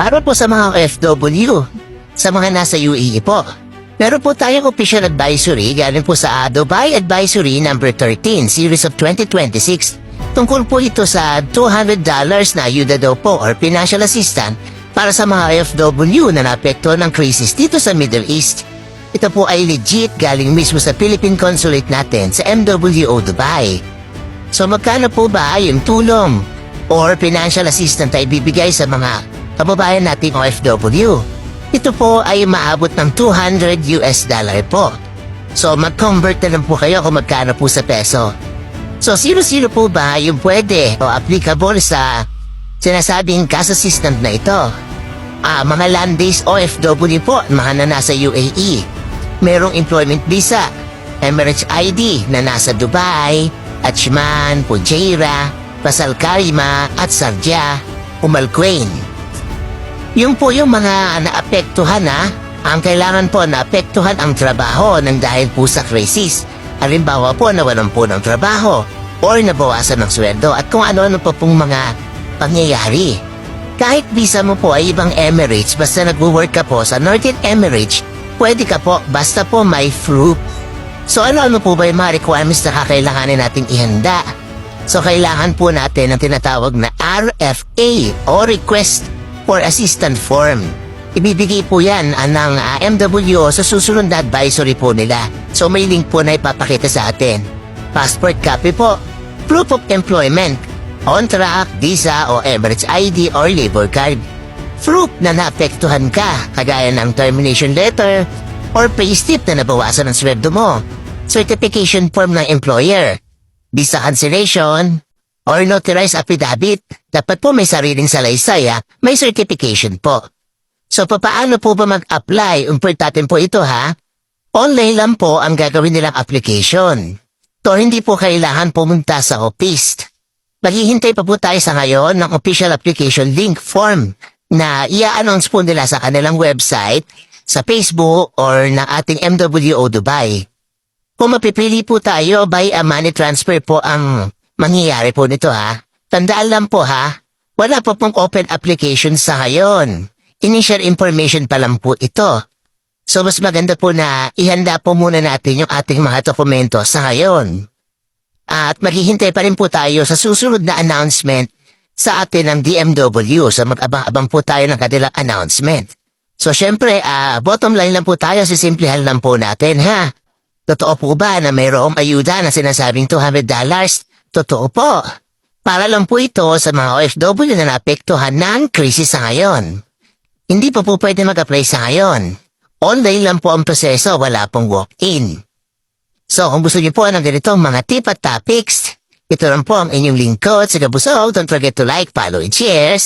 Para po sa mga OFW, sa mga nasa UAE po. Meron po tayong official advisory galing po sa Dubai Advisory number 13, series of 2026. Tungkol po ito sa $200 na ayuda daw po or financial assistance para sa mga OFW na naapektuhan ng crisis dito sa Middle East. Ito po ay legit galing mismo sa Philippine Consulate natin sa MWO Dubai. So magkano po ba yung tulong or financial assistance ay bibigay sa mga kababayan nating OFW? Ito po ay maabot ng $200 po. So mag-convert na lang po kayo kung magkano po sa peso. So sino-sino po ba yung pwede o applicable sa sinasabing cash assistant na ito? Mga land-based OFW po, mga na nasa UAE. Merong employment visa, Emirates ID na nasa Dubai, Ajman, Fujairah, Ras Al Khaimah at Sharjah, Al Quwain. Yung po yung mga naapektuhan ang kailangan po naapektuhan ang trabaho ng dahil po sa crisis. Halimbawa po nawalan po ng trabaho or nabawasan ng sweldo at kung ano-ano pa pong mga pangyayari. Kahit visa mo po ay ibang Emirates, basta nag-work ka po sa Northern Emirates, pwede ka po basta po may proof. So ano-ano po ba yung mga requirements na kakailanganin nating ihanda? So kailangan po natin ang tinatawag na RFA o Request for Assistance Form. Ibibigay po yan ng MWO sa susunod na advisory po nila. So may link po na ipapakita sa atin. Passport copy po, proof of employment, contract, visa o Emirates ID or labor card. Proof na naapektuhan ka, kagaya ng termination letter or payslip na nabawasan ang sweldo mo. Certification form ng employer, visa cancellation, or notarized affidavit. Dapat po may sariling salaysay may certification po. So paano po ba mag-apply? Importante po ito Online lang po ang gagawin nilang application. So hindi po kailangan pumunta sa office. Maghihintay pa po tayo sa ngayon ng official application link form na i-announce po nila sa kanilang website, sa Facebook or ng ating MWO Dubai. Kung mapipili po tayo by a money transfer po ang mangyayari po nito Tandaan lang po wala po pong open application sa ngayon. Initial information pa lang po ito. So mas maganda po na ihanda po muna natin yung ating mga dokumento sa ngayon. At maghihintay pa rin po tayo sa susunod na announcement sa atin ng DMW. So mag-abang-abang po tayo ng kanilang announcement. So syempre, bottom line lang po tayo, sisimplihan lang po natin Totoo po ba na mayroong ayuda na sinasabing $200? Totoo po. Para lang po ito sa mga OFW na naapektuhan ng krisis sa ngayon. Hindi po pwede mag-apply sa ngayon. Online lang po ang proseso, wala pong walk-in. So kung gusto niyo po ng ganitong mga tip at topics, ito lang po ang inyong lingkod sa Kabusog. Don't forget to like, follow, and share.